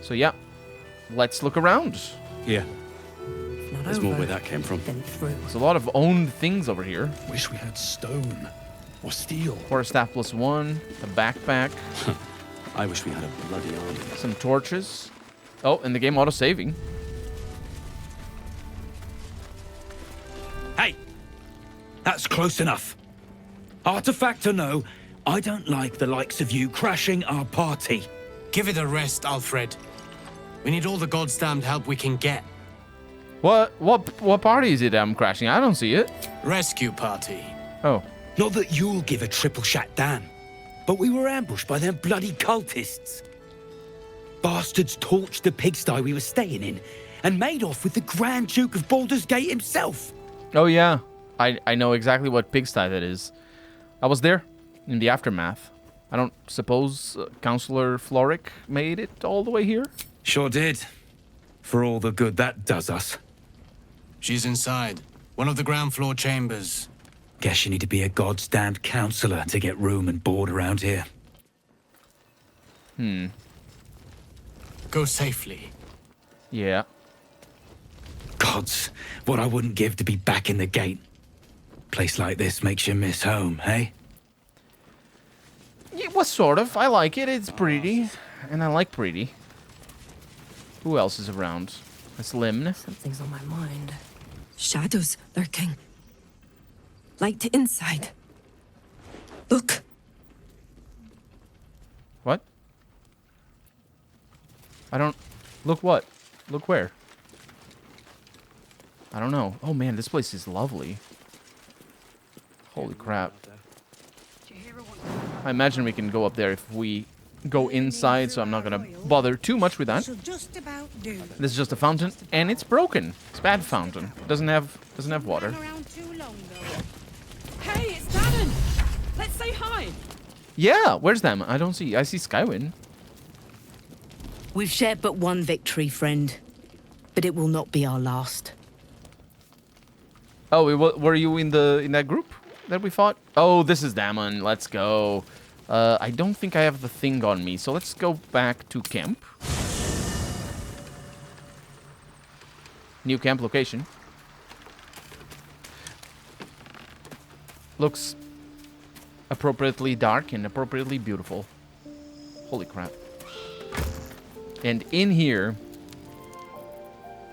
So yeah, let's look around. Yeah, Not there's over, more where that came from. then through. There's a lot of owned things over here. Wish we had stone or steel. Quarter staff +1, a backpack, I wish we had a bloody army. some torches. Oh, and the game auto-saving. Hey! That's close enough. Artifact or no, I don't like the likes of you crashing our party. Give it a rest, Alfred. We need all the god's damned help we can get. What party is it I'm crashing? I don't see it. Rescue party. Oh. Not that you'll give a triple shot damn, but we were ambushed by them bloody cultists. Bastards torched the pigsty we were staying in and made off with the Grand Duke of Baldur's Gate himself. Oh yeah. I know exactly what pigsty that is. I was there in the aftermath. I don't suppose Counselor Floric made it all the way here? Sure did. For all the good that does us. She's inside. One of the ground floor chambers. Guess you need to be a god's damned counselor to get room and board around here. Go safely. Yeah. Gods, what I wouldn't give to be back in the gate. Place like this makes you miss home, hey? Yeah, well, sort of. I like it. It's pretty. And I like pretty. Who else is around? That's Limn. Something's on my mind. Shadows lurking. Light to inside. Look. What? I don't... Look what? Look where? I don't know. Oh man, this place is lovely. Holy crap. I imagine we can go up there if we go inside, so I'm not gonna bother too much with that. This is just a fountain, and it's broken. It's a bad fountain. Doesn't have water. Hey, it's Dannon! Let's say hi! Yeah, where's them? I don't see. I see Skywin. We've shared but one victory, friend. But it will not be our last. Oh, were you in that group that we fought? Oh, this is Damon. Let's go. I don't think I have the thing on me, so let's go back to camp. New camp location. Looks appropriately dark and appropriately beautiful. Holy crap. And in here...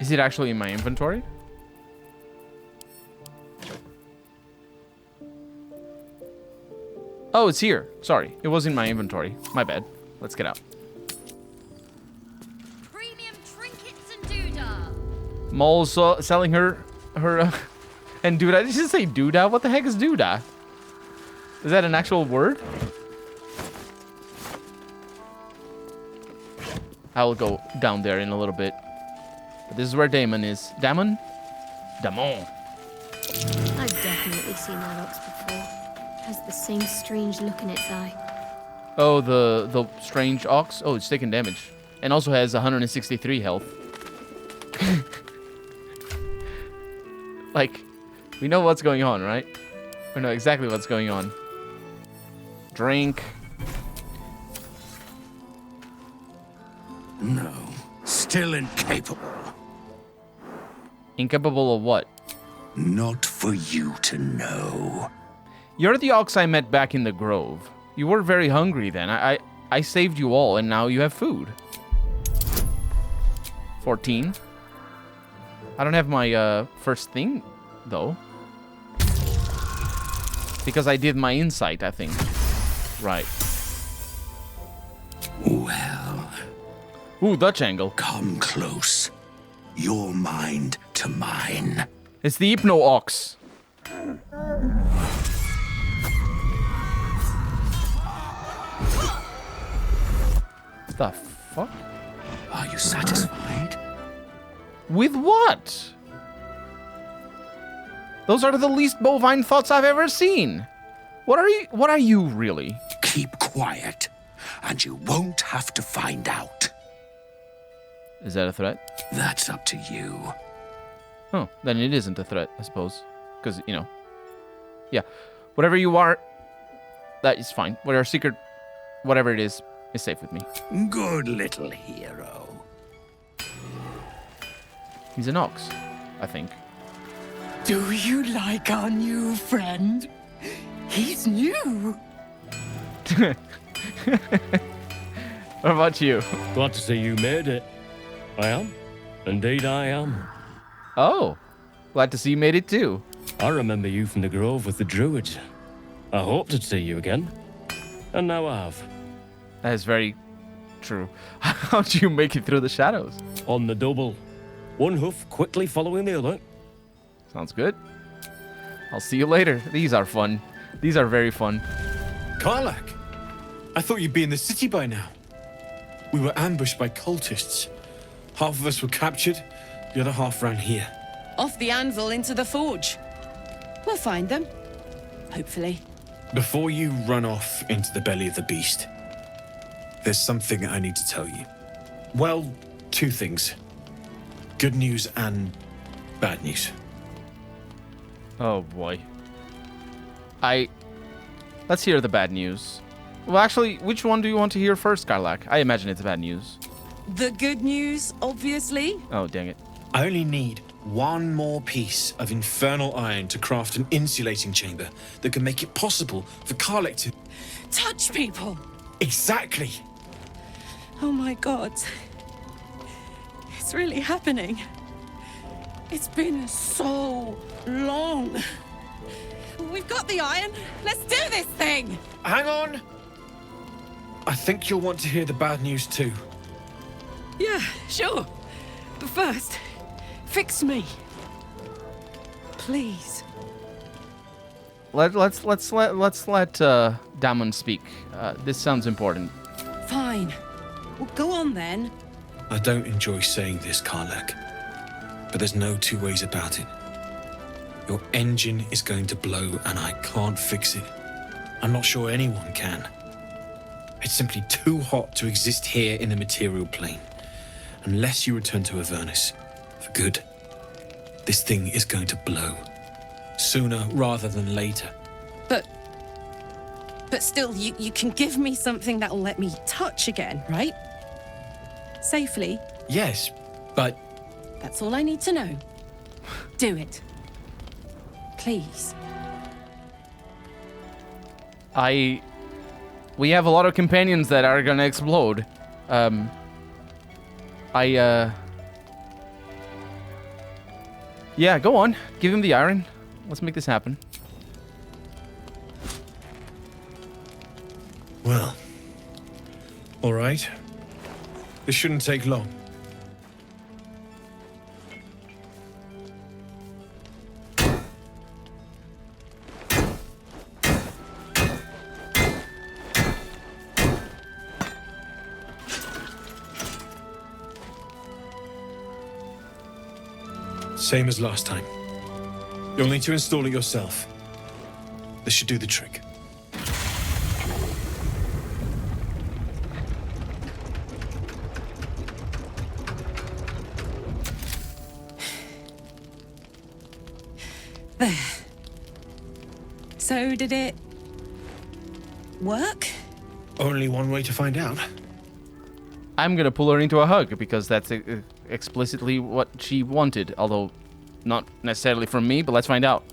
Is it actually in my inventory? Oh, it's here. Sorry. It was in my inventory. My bad. Let's get out. Premium trinkets and doodah. Mole's selling her and doodah. Did you say doodah? What the heck is doodah? Is that an actual word? I'll go down there in a little bit. But this is where Damon is. Damon? Damon. I've definitely seen that ox before. Has the same strange look in its eye. Oh, the strange ox. Oh, it's taking damage. And also has 163 health. Like, we know what's going on, right? We know exactly what's going on. Drink. No. Still incapable. Incapable of what? Not for you to know. You're the ox I met back in the grove. You were very hungry then. I saved you all, and now you have food. 14. I don't have my first thing, though. Because I did my insight, I think. Right. Well, Ooh, Dutch angle. come close. Your mind to mine. It's the Hypno Ox. The fuck? Are you satisfied? With what? Those are the least bovine thoughts I've ever seen. What are you really? Keep quiet, and you won't have to find out. Is that a threat? That's up to you. Oh, then it isn't a threat, I suppose. Because, you know. Yeah. Whatever you are, that is fine. Whatever secret, whatever it is safe with me. Good little hero. He's an ox, I think. Do you like our new friend? He's new. What about you? Glad to see you made it. I am. Indeed, I am. Oh, glad to see you made it too. I remember you from the grove with the druids. I hoped to see you again. And now I have. That is very true. How'd you make it through the shadows? On the double. One hoof quickly following the other. Sounds good. I'll see you later. These are fun. These are very fun. Karlak, I thought you'd be in the city by now. We were ambushed by cultists. Half of us were captured, the other half ran here. Off the anvil into the forge. We'll find them. Hopefully. Before you run off into the belly of the beast, there's something I need to tell you. Well, two things. Good news and bad news. Oh boy. Let's hear the bad news. Well, actually, which one do you want to hear first, Karlak? I imagine it's bad news. The good news, obviously. Oh, dang it. I only need one more piece of infernal iron to craft an insulating chamber that can make it possible for Karlak to... Touch people. Exactly! Oh my god. It's really happening. It's been so long. We've got the iron. Let's do this thing. Hang on! I think you'll want to hear the bad news too. Yeah, sure. But first, fix me. Please. Let's let Damon speak. This sounds important. Fine. Well, go on then. I don't enjoy saying this, Karlak, but there's no two ways about it. Your engine is going to blow and I can't fix it. I'm not sure anyone can. It's simply too hot to exist here in the material plane. Unless you return to Avernus for good, this thing is going to blow. Sooner rather than later. But still, you can give me something that'll let me touch again, right? Safely. Yes, but... That's all I need to know. Do it. Please. We have a lot of companions that are gonna explode. Yeah, go on. Give him the iron. Let's make this happen. Well, all right. This shouldn't take long. Same as last time. You'll need to install it yourself. This should do the trick. There. So did it work? Only one way to find out. I'm gonna pull her into a hug because that's explicitly what she wanted, although not necessarily from me, but let's find out.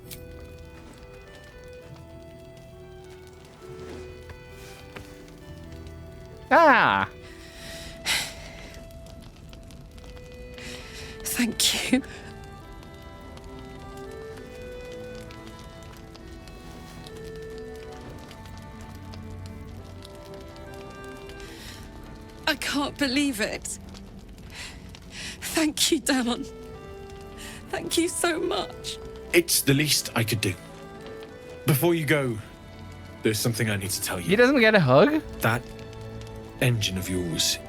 Ah! Thank you. I can't believe it. Thank you, Damon. Thank you so much. It's the least I could do. Before you go, there's something I need to tell He you. doesn't get a hug? That engine of yours,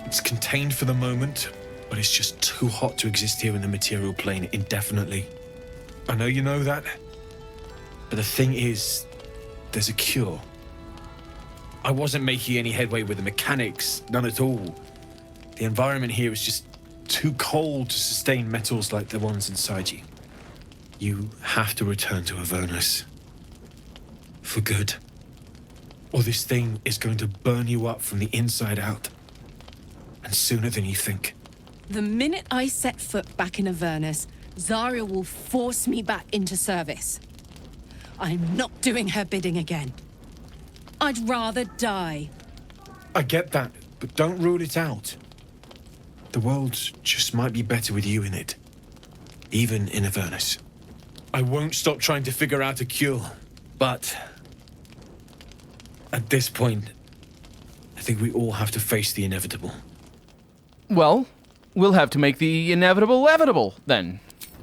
it's contained for the moment, but it's just too hot to exist here in the material plane indefinitely. I know you know that, but the thing is, there's a cure. I wasn't making any headway with the mechanics, none at all. The environment here is just too cold to sustain metals like the ones inside you. You have to return to Avernus. For good. Or this thing is going to burn you up from the inside out. And sooner than you think. The minute I set foot back in Avernus, Zarya will force me back into service. I'm not doing her bidding again. I'd rather die. I get that, but don't rule it out. The world just might be better with you in it. Even in Avernus. I won't stop trying to figure out a cure, but at this point, I think we all have to face the inevitable. Well, we'll have to make the inevitable evitable, then.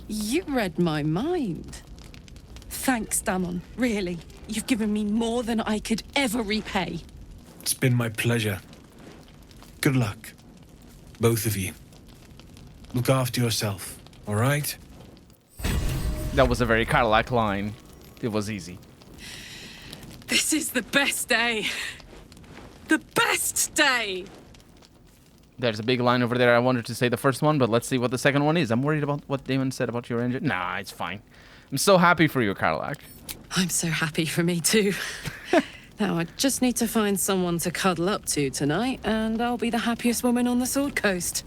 You read my mind. Thanks, Damon. Really. You've given me more than I could ever repay. It's been my pleasure. Good luck, both of you. Look after yourself, all right? That was a very Karlak line. It was easy. This is the best day. The best day! There's a big line over there. I wanted to say the first one, but let's see what the second one is. I'm worried about what Damon said about your engine. Nah, it's fine. I'm so happy for you, Karlak. I'm so happy for me too. Now I just need to find someone to cuddle up to tonight, and I'll be the happiest woman on the Sword Coast.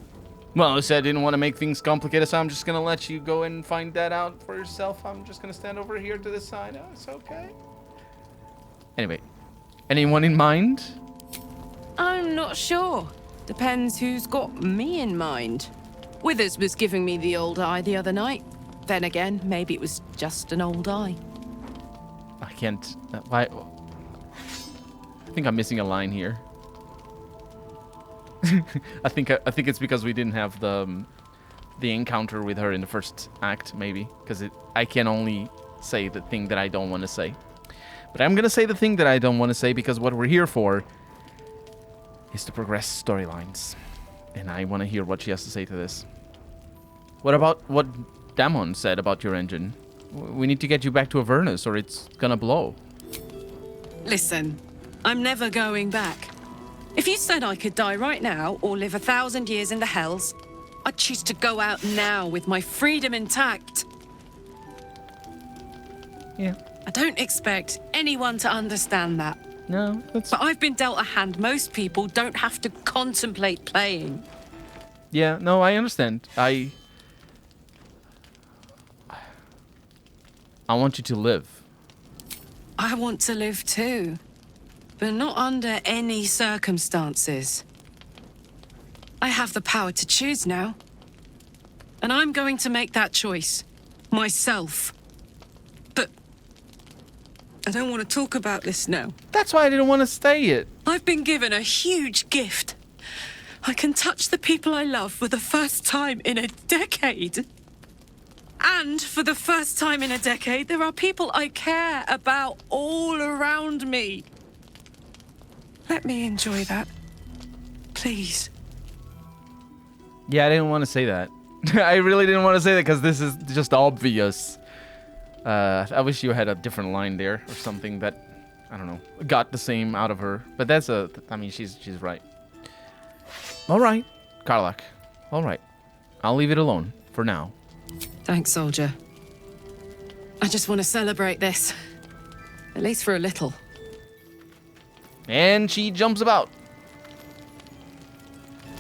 Well, I said I didn't want to make things complicated, so I'm just going to let you go and find that out for yourself. I'm just going to stand over here to this side. Oh, it's okay. Anyway, anyone in mind? I'm not sure. Depends who's got me in mind. Withers was giving me the old eye the other night. Then again, maybe it was just an old eye. I can't... why? I think I'm missing a line here. I think it's because we didn't have the encounter with her in the first act, maybe. Because I can only say the thing that I don't want to say. But I'm going to say the thing that I don't want to say because what we're here for is to progress storylines. And I want to hear what she has to say to this. What about what Damon said about your engine? We need to get you back to Avernus or it's going to blow. Listen, I'm never going back. If you said I could die right now or live 1,000 years in the Hells, I'd choose to go out now with my freedom intact. Yeah. I don't expect anyone to understand that. No, that's... But I've been dealt a hand most people don't have to contemplate playing. Yeah, no, I understand. I want you to live. I want to live too. But not under any circumstances. I have the power to choose now. And I'm going to make that choice. Myself. But I don't want to talk about this now. That's why I didn't want to say it. I've been given a huge gift. I can touch the people I love for the first time in a decade. And for the first time in a decade, there are people I care about all around me. Let me enjoy that. Please. Yeah, I didn't want to say that. I really didn't want to say that because this is just obvious. I wish you had a different line there or something that, I don't know, got the same out of her. But that's I mean, she's right. All right, Karlak. All right. I'll leave it alone for now. Thanks, soldier. I just want to celebrate this. At least for a little. And she jumps about.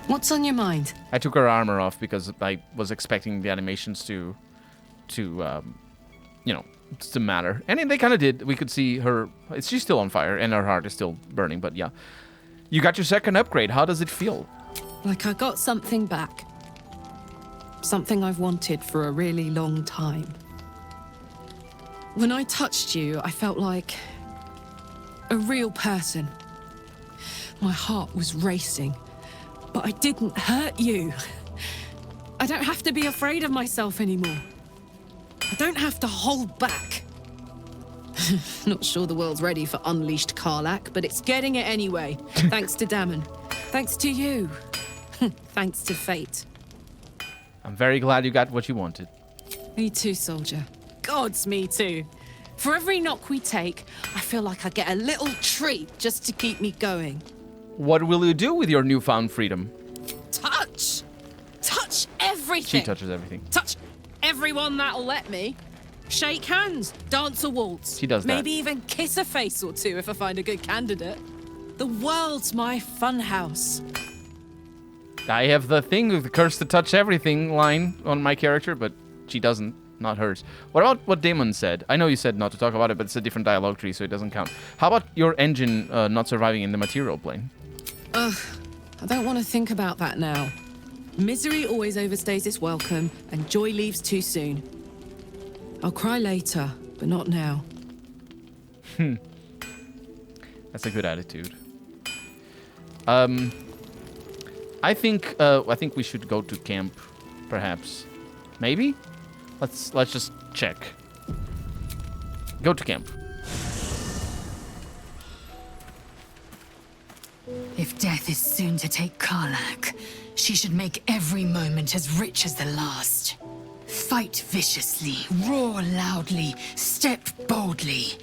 What's on your mind? I took her armor off because I was expecting the animations to you know, to matter. And they kind of did. We could see her. She's still on fire and her heart is still burning. But yeah. You got your second upgrade. How does it feel? Like I got something back. Something I've wanted for a really long time. When I touched you, I felt like a real person. My heart was racing, but I didn't hurt you. I don't have to be afraid of myself anymore. I don't have to hold back. Not sure the world's ready for unleashed Karlak, but it's getting it anyway. Thanks to Damon. Thanks to you. Thanks to fate. I'm very glad you got what you wanted. Me too, soldier. Gods, me too. For every knock we take, I feel like I get a little treat just to keep me going. What will you do with your newfound freedom? Touch! Touch everything! She touches everything. Touch everyone that'll let me. Shake hands, dance a waltz. She does that. Maybe even kiss a face or two if I find a good candidate. The world's my funhouse. I have the thing with the curse to touch everything line on my character, but she doesn't. Not hers. What about what Damon said? I know you said not to talk about it, but it's a different dialogue tree, so it doesn't count. How about your engine not surviving in the material plane? Ugh, I don't want to think about that now. Misery always overstays its welcome, and joy leaves too soon. I'll cry later, but not now. That's a good attitude. I think we should go to camp, perhaps. Maybe? Let's just check. Go to camp. If death is soon to take Karlach, she should make every moment as rich as the last. Fight viciously, roar loudly, step boldly.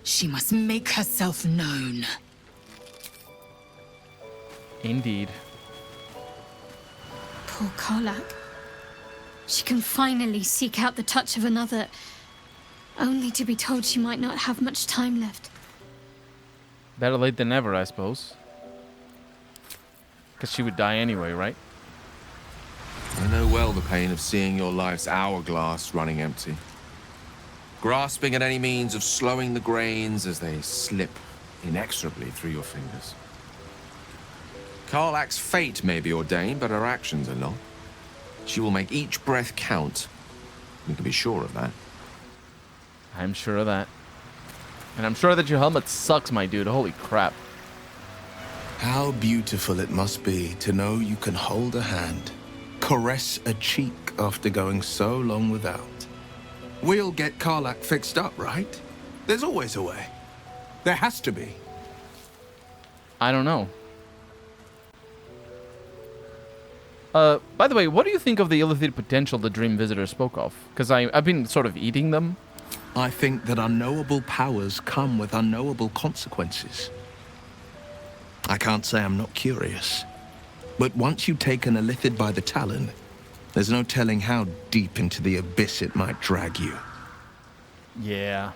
She must make herself known. Indeed. Poor Karlach. She can finally seek out the touch of another, only to be told she might not have much time left. Better late than never, I suppose. Because she would die anyway, right? I know well the pain of seeing your life's hourglass running empty. Grasping at any means of slowing the grains as they slip inexorably through your fingers. Karlach's fate may be ordained, but her actions are not. She will make each breath count. You can be sure of that. I'm sure of that. And I'm sure that your helmet sucks, my dude. Holy crap. How beautiful it must be to know you can hold a hand, caress a cheek after going so long without. We'll get Karlach fixed up, right? There's always a way. There has to be. I don't know. By the way, what do you think of the illicit potential the Dream Visitor spoke of? Because I've been sort of eating them. I think that unknowable powers come with unknowable consequences. I can't say I'm not curious. But once you take an illithid by the talon, there's no telling how deep into the abyss it might drag you. Yeah.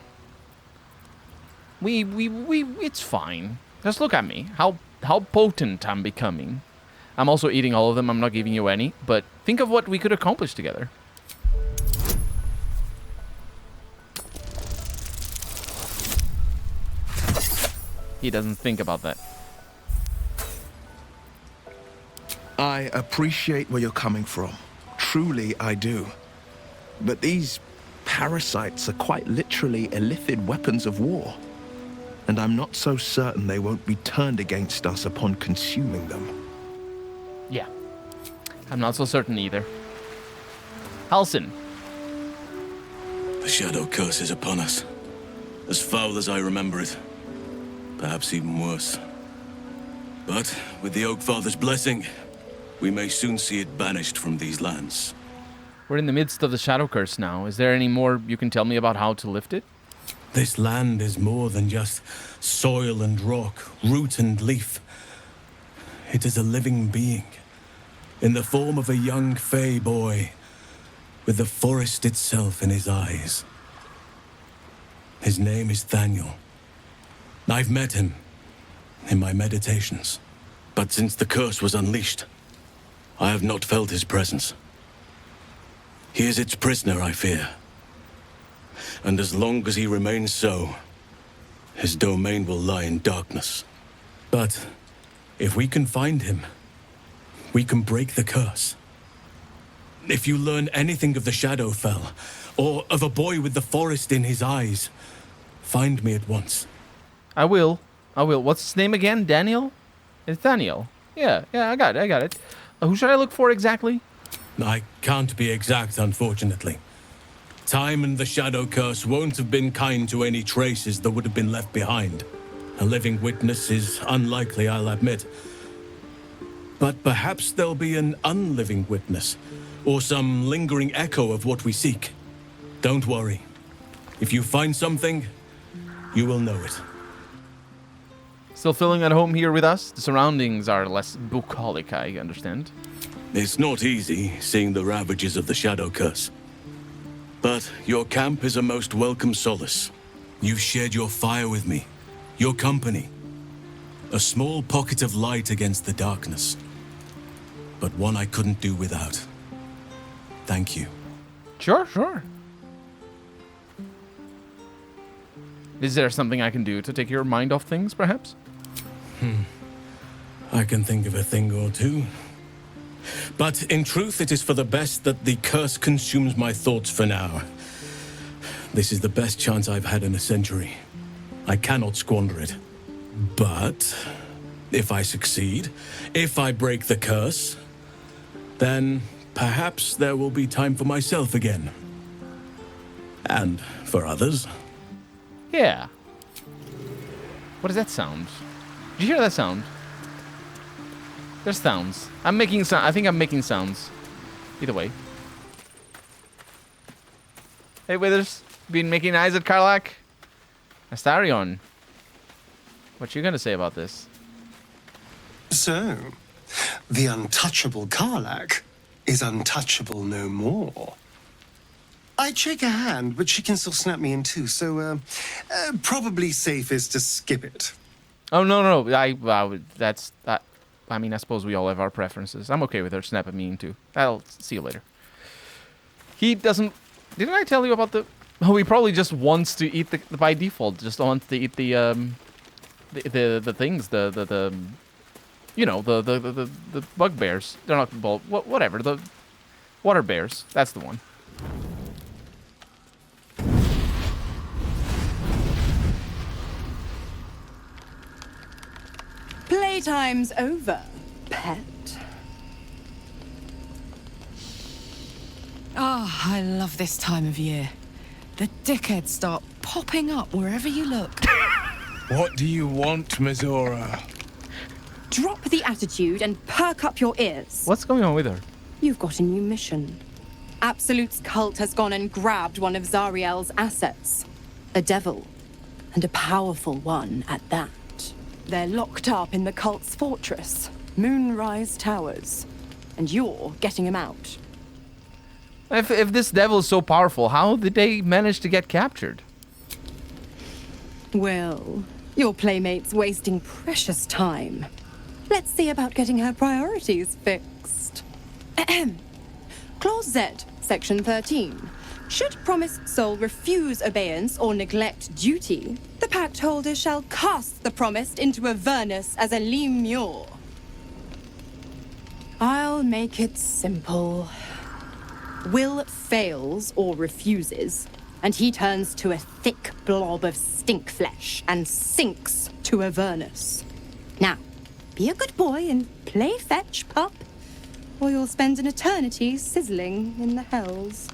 It's fine. Just look at me. How potent I'm becoming. I'm also eating all of them. I'm not giving you any. But think of what we could accomplish together. He doesn't think about that. I appreciate where you're coming from. Truly, I do. But these parasites are quite literally illithid weapons of war. And I'm not so certain they won't be turned against us upon consuming them. Yeah. I'm not so certain either. Halsin. The shadow curse is upon us. As foul as I remember it. Perhaps even worse. But with the Oak Father's blessing, we may soon see it banished from these lands. We're in the midst of the Shadow Curse now. Is there any more you can tell me about how to lift it? This land is more than just soil and rock, root and leaf. It is a living being, in the form of a young fey boy, with the forest itself in his eyes. His name is Thaniel. I've met him in my meditations, but since the curse was unleashed, I have not felt his presence. He is its prisoner, I fear. And as long as he remains so, his domain will lie in darkness. But if we can find him, we can break the curse. If you learn anything of the Shadowfell, or of a boy with the forest in his eyes, find me at once. I will. What's his name again? Daniel? It's Daniel. Yeah, I got it. Who should I look for exactly? I can't be exact, unfortunately. Time and the Shadow Curse won't have been kind to any traces that would have been left behind. A living witness is unlikely, I'll admit. But perhaps there'll be an unliving witness, or some lingering echo of what we seek. Don't worry. If you find something, you will know it. Still feeling at home here with us? The surroundings are less bucolic, I understand. It's not easy, seeing the ravages of the Shadow Curse. But your camp is a most welcome solace. You've shared your fire with me, your company. A small pocket of light against the darkness. but one I couldn't do without. Thank you. Sure, sure. Is there something I can do to take your mind off things, perhaps? I can think of a thing or two. But in truth, it is for the best that the curse consumes my thoughts for now. This is the best chance I've had in a century. I cannot squander it. But if I succeed, if I break the curse, then perhaps there will be time for myself again. And for others. Yeah. What does that sound? Did you hear that sound? There's sounds. I'm making sound. I think I'm making sounds. Either way. Hey, Withers. Been making eyes at Karlach? Astarion. What you gonna say about this? So, the untouchable Karlach is untouchable no more. I'd shake her hand, but she can still snap me in two, so probably safest to skip it. Oh, no. That's... I mean, I suppose we all have our preferences. I'm okay with her snapping me in two. I'll see you later. He doesn't... Didn't I tell you about the... Oh, he probably just wants to eat the... By default, just wants to eat the things, you know, the bugbears. They're not... Well, whatever, the water bears. That's the one. Playtime's over, pet. Oh, I love this time of year. The dickheads start popping up wherever you look. What do you want, Mizora? Drop the attitude and perk up your ears. What's going on with her? You've got a new mission. Absolute's cult has gone and grabbed one of Zariel's assets. A devil. And a powerful one at that. They're locked up in the cult's fortress, Moonrise Towers. And you're getting him out. If this devil is so powerful, how did they manage to get captured? Well, your playmate's wasting precious time. Let's see about getting her priorities fixed. Clause Z, Section 13. Should promised soul refuse obeyance or neglect duty, the pact holder shall cast the promised into Avernus as a lemure. I'll make it simple. Will fails or refuses, and he turns to a thick blob of stink flesh and sinks to Avernus. Now, be a good boy and play fetch, pup, or you'll spend an eternity sizzling in the hells.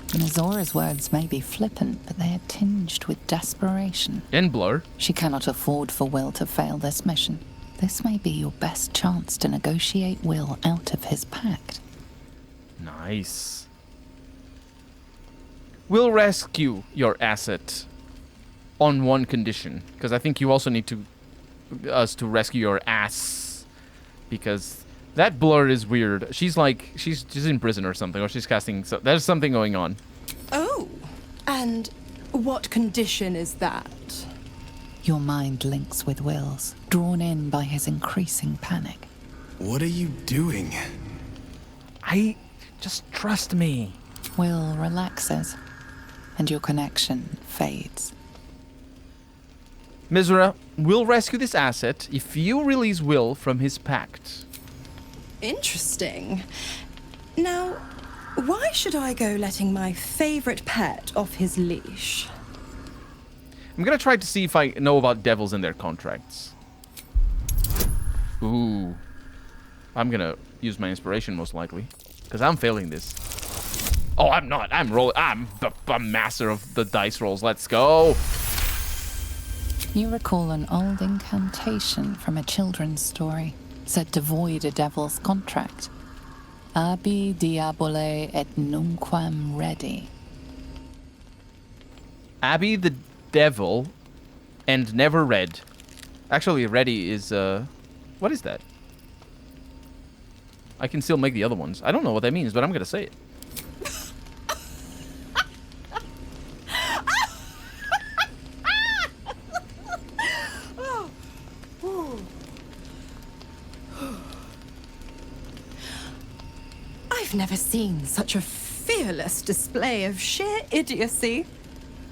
Mizora's words may be flippant, but they are tinged with desperation. And Blur. She cannot afford for Will to fail this mission. This may be your best chance to negotiate Will out of his pact. Nice. We'll rescue your asset on one condition, because I think you also need us to rescue your ass, because that Blur is weird. She's like, she's in prison or something, or she's casting, so there's something going on. Oh, and what condition is that? Your mind links with Will's, drawn in by his increasing panic. What are you doing? Just trust me. Will relaxes, and your connection fades. Mizora, we'll rescue this asset if you release Will from his pact. Interesting. Now, why should I go letting my favorite pet off his leash? I'm gonna try to see if I know about devils and their contracts. Ooh. I'm gonna use my inspiration most likely, because I'm failing this. Oh, I'm not. I'm rolling. I'm a master of the dice rolls. Let's go. You recall an old incantation from a children's story, said to void a devil's contract. Abi diabole et nunquam redi. Abby the devil and never read. Actually, ready is, what is that? I can still make the other ones. I don't know what that means, but I'm gonna say it. I've never seen such a fearless display of sheer idiocy.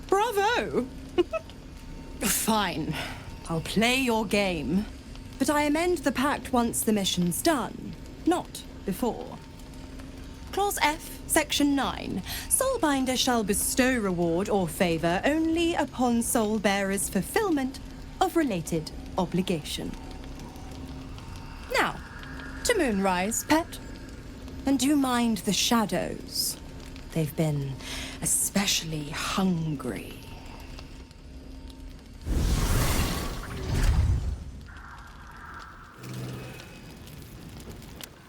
Bravo! Fine. I'll play your game. But I amend the pact once the mission's done, not before. Clause F, Section 9. Soulbinder shall bestow reward or favour only upon soul bearer's fulfilment of related obligation. Now, to Moonrise, pet. And do mind the shadows. They've been especially hungry.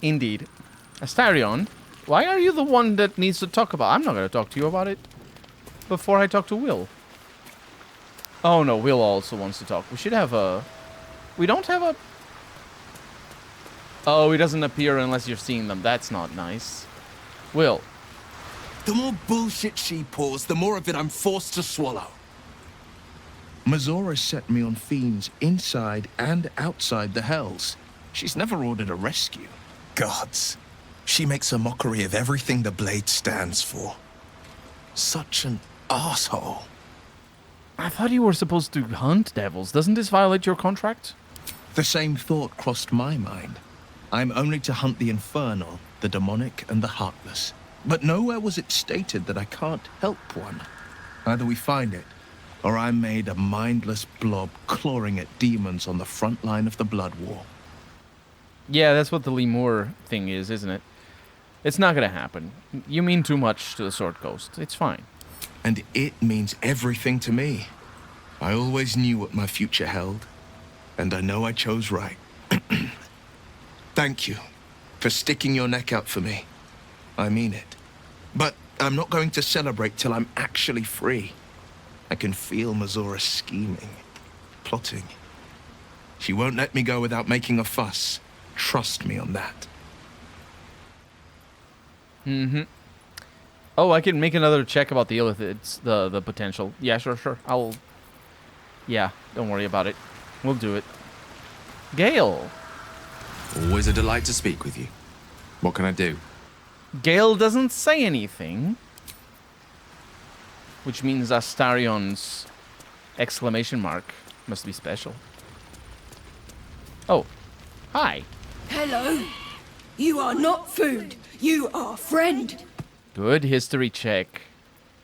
Indeed. Astarion, why are you the one that needs to talk about? I'm not going to talk to you about it before I talk to Will. Oh no, Will also wants to talk. We should have a... We don't have a... Oh, he doesn't appear unless you're seeing them. That's not nice. Will. The more bullshit she pours, the more of it I'm forced to swallow. Mazora set me on fiends inside and outside the Hells. She's never ordered a rescue. Gods. She makes a mockery of everything the Blade stands for. Such an asshole. I thought you were supposed to hunt devils. Doesn't this violate your contract? The same thought crossed my mind. I'm only to hunt the infernal, the demonic, and the heartless. But nowhere was it stated that I can't help one. Either we find it, or I'm made a mindless blob clawing at demons on the front line of the Blood War. Yeah, that's what the Lemur thing is, isn't it? It's not gonna happen. You mean too much to the Sword Coast. It's fine. And it means everything to me. I always knew what my future held, and I know I chose right. Thank you for sticking your neck out for me. I mean it. But I'm not going to celebrate till I'm actually free. I can feel Mazora scheming, plotting. She won't let me go without making a fuss. Trust me on that. Mm-hmm. Oh, I can make another check about the illithids, the potential. Yeah, sure. Yeah, don't worry about it. We'll do it. Gale. Always a delight to speak with you. What can I do? Gale doesn't say anything. Which means Astarion's exclamation mark must be special. Oh, hi. Hello. You are not food. You are friend. Good history check.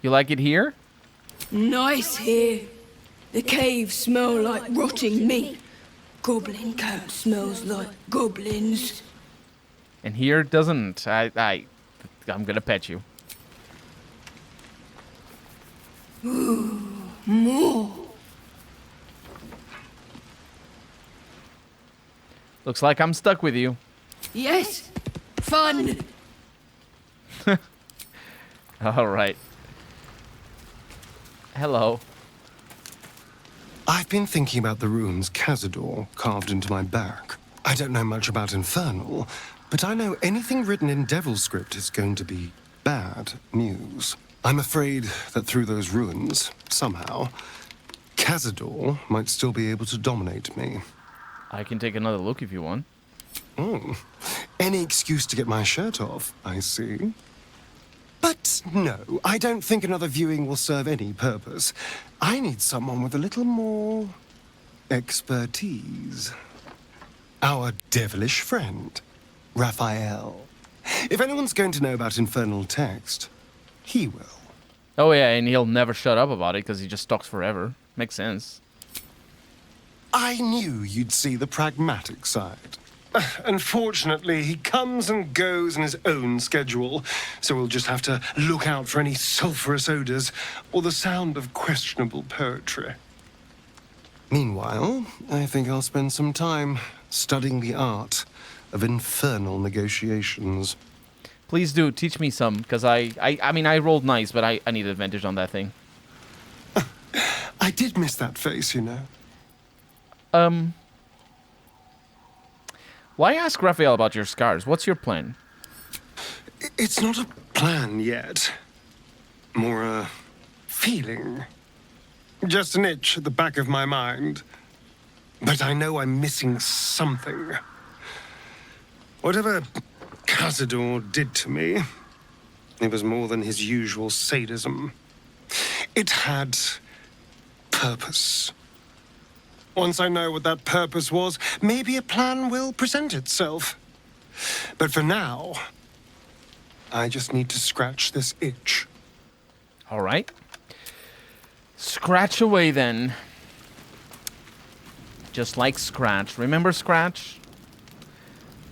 You like it here? Nice here. The caves smell like rotting meat. Goblin camp smells like goblins. And here it doesn't. I'm gonna pet you. Ooh, more. Looks like I'm stuck with you. Yes. Fun. All right. Hello. I've been thinking about the runes Cazador carved into my back. I don't know much about Infernal, but I know anything written in Devil script is going to be bad news. I'm afraid that through those runes, somehow, Cazador might still be able to dominate me. I can take another look if you want. Oh, any excuse to get my shirt off, I see. But no, I don't think another viewing will serve any purpose. I need someone with a little more expertise. Our devilish friend, Raphael. If anyone's going to know about infernal text, he will. Oh yeah, and he'll never shut up about it because he just talks forever. Makes sense. I knew you'd see the pragmatic side. Unfortunately, he comes and goes in his own schedule, so we'll just have to look out for any sulphurous odors or the sound of questionable poetry. Meanwhile, I think I'll spend some time studying the art of infernal negotiations. Please do, teach me some, because I mean, I rolled nice, but I need advantage on that thing. I did miss that face, you know. Why ask Raphael about your scars? What's your plan? It's not a plan yet. More a feeling. Just an itch at the back of my mind. But I know I'm missing something. Whatever Cazador did to me, it was more than his usual sadism. It had purpose. Once I know what that purpose was, maybe a plan will present itself. But for now, I just need to scratch this itch. All right. Scratch away then. Just like Scratch. Remember Scratch?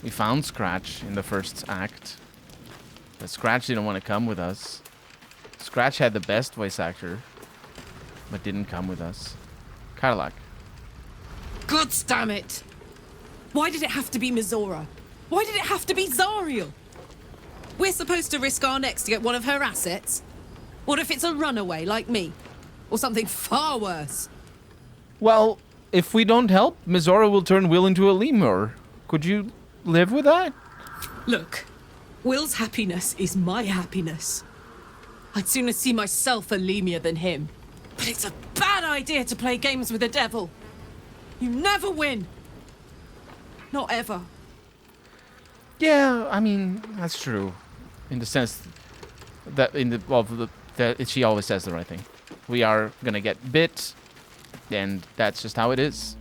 We found Scratch in the first act. But Scratch didn't want to come with us. Scratch had the best voice actor, but didn't come with us. Karlach. God damn it! Why did it have to be Mizora? Why did it have to be Zariel? We're supposed to risk our necks to get one of her assets? What if it's a runaway like me? Or something far worse? Well, if we don't help, Mizora will turn Will into a lemur. Could you live with that? Look, Will's happiness is my happiness. I'd sooner see myself a lemur than him. But it's a bad idea to play games with the devil. You never win. Not ever. Yeah, I mean, that's true. In the sense that she always says the right thing. We are gonna get bit, and that's just how it is.